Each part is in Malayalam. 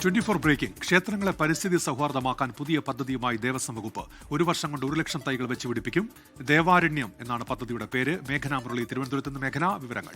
24 ബ്രേക്കിംഗ്. ക്ഷേത്രങ്ങളെ പരിസ്ഥിതി സൗഹാർദ്ദമാക്കാൻ പുതിയ പദ്ധതിയുമായി ദേവസ്വം വകുപ്പ്. 1 വർഷം കൊണ്ട് 1 ലക്ഷം തൈകൾ വെച്ച് പിടിപ്പിക്കും. ദേവാരണ്യം എന്നാണ് പദ്ധതിയുടെ പേര്. മേഘന മുരളി തിരുവനന്തപുരത്ത് നിന്ന്. മേഘന, വിവരങ്ങൾ.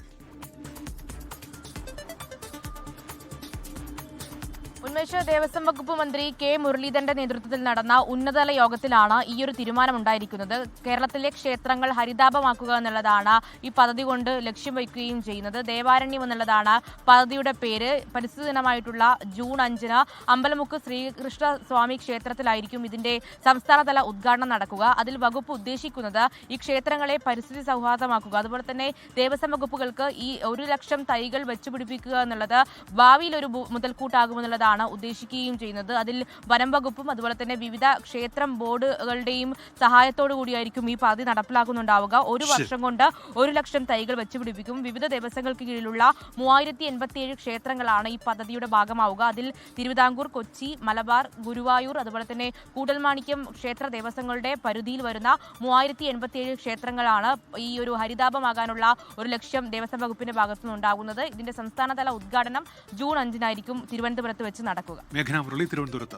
ഉന്മേഷ്, ദേവസ്വം വകുപ്പ് മന്ത്രി കെ മുരളീധരന്റെ നേതൃത്വത്തിൽ നടന്ന ഉന്നതതല യോഗത്തിലാണ് ഈയൊരു തീരുമാനമുണ്ടായിരിക്കുന്നത്. കേരളത്തിലെ ക്ഷേത്രങ്ങൾ ഹരിതാപമാക്കുക എന്നുള്ളതാണ് ഈ പദ്ധതി കൊണ്ട് ലക്ഷ്യം വയ്ക്കുകയും ചെയ്യുന്നത്. ദേവാരണ്യം എന്നുള്ളതാണ് പദ്ധതിയുടെ പേര്. പരിസ്ഥിതി ദിനമായിട്ടുള്ള ജൂൺ 5-ന് അമ്പലമുക്ക് ശ്രീകൃഷ്ണ സ്വാമി ക്ഷേത്രത്തിലായിരിക്കും ഇതിന്റെ സംസ്ഥാനതല ഉദ്ഘാടനം നടക്കുക. അതിൽ വകുപ്പ് ഉദ്ദേശിക്കുന്നത് ഈ ക്ഷേത്രങ്ങളെ പരിസ്ഥിതി സൗഹാർദ്ദമാക്കുക, അതുപോലെ തന്നെ ദേവസ്വം വകുപ്പുകൾക്ക് ഈ 1 ലക്ഷം തൈകൾ വെച്ചുപിടിപ്പിക്കുക എന്നുള്ളത് ഭാവിയിൽ ഒരു മുതൽക്കൂട്ടാകുമെന്നുള്ളതാണ് ഉദ്ദേശിക്കുകയും ചെയ്യുന്നത്. അതിൽ വനം വകുപ്പും അതുപോലെ തന്നെ വിവിധ ക്ഷേത്രം ബോർഡുകളുടെയും സഹായത്തോടു കൂടിയായിരിക്കും ഈ പദ്ധതി നടപ്പിലാക്കുന്നുണ്ടാവുക. 1 വർഷം കൊണ്ട് 1 ലക്ഷം തൈകൾ വെച്ചുപിടിപ്പിക്കും. വിവിധ ദേവസ്വങ്ങൾക്ക് കീഴിലുള്ള 3087 ക്ഷേത്രങ്ങളാണ് ഈ പദ്ധതിയുടെ ഭാഗമാവുക. അതിൽ തിരുവിതാംകൂർ, കൊച്ചി, മലബാർ, ഗുരുവായൂർ, അതുപോലെ തന്നെ കൂടൽമാണിക്യം ക്ഷേത്ര ദേവസ്വങ്ങളുടെ പരിധിയിൽ വരുന്ന 3087 ക്ഷേത്രങ്ങളാണ് ഈ ഒരു ഹരിതാപമാകാനുള്ള 1 ലക്ഷം ദേവസ്വം വകുപ്പിന്റെ ഭാഗത്തുനിന്നുണ്ടാകുന്നത്. ഇതിന്റെ സംസ്ഥാനതല ഉദ്ഘാടനം ജൂൺ 5-നായിരിക്കും തിരുവനന്തപുരത്ത് വെച്ച് നടക്കുക. മേഘന മുരളി തിരുവനന്തപുരത്ത്.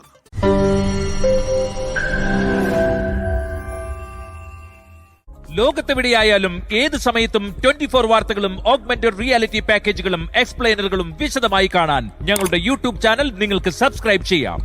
ലോകത്തെവിടെയായാലും ഏത് സമയത്തും 24 വാർത്തകളും ഓഗ്മെന്റഡ് റിയാലിറ്റി പാക്കേജുകളും എക്സ്പ്ലെയിനറുകളും വിശദമായി കാണാൻ ഞങ്ങളുടെ യൂട്യൂബ് ചാനൽ നിങ്ങൾക്ക് സബ്സ്ക്രൈബ് ചെയ്യാം.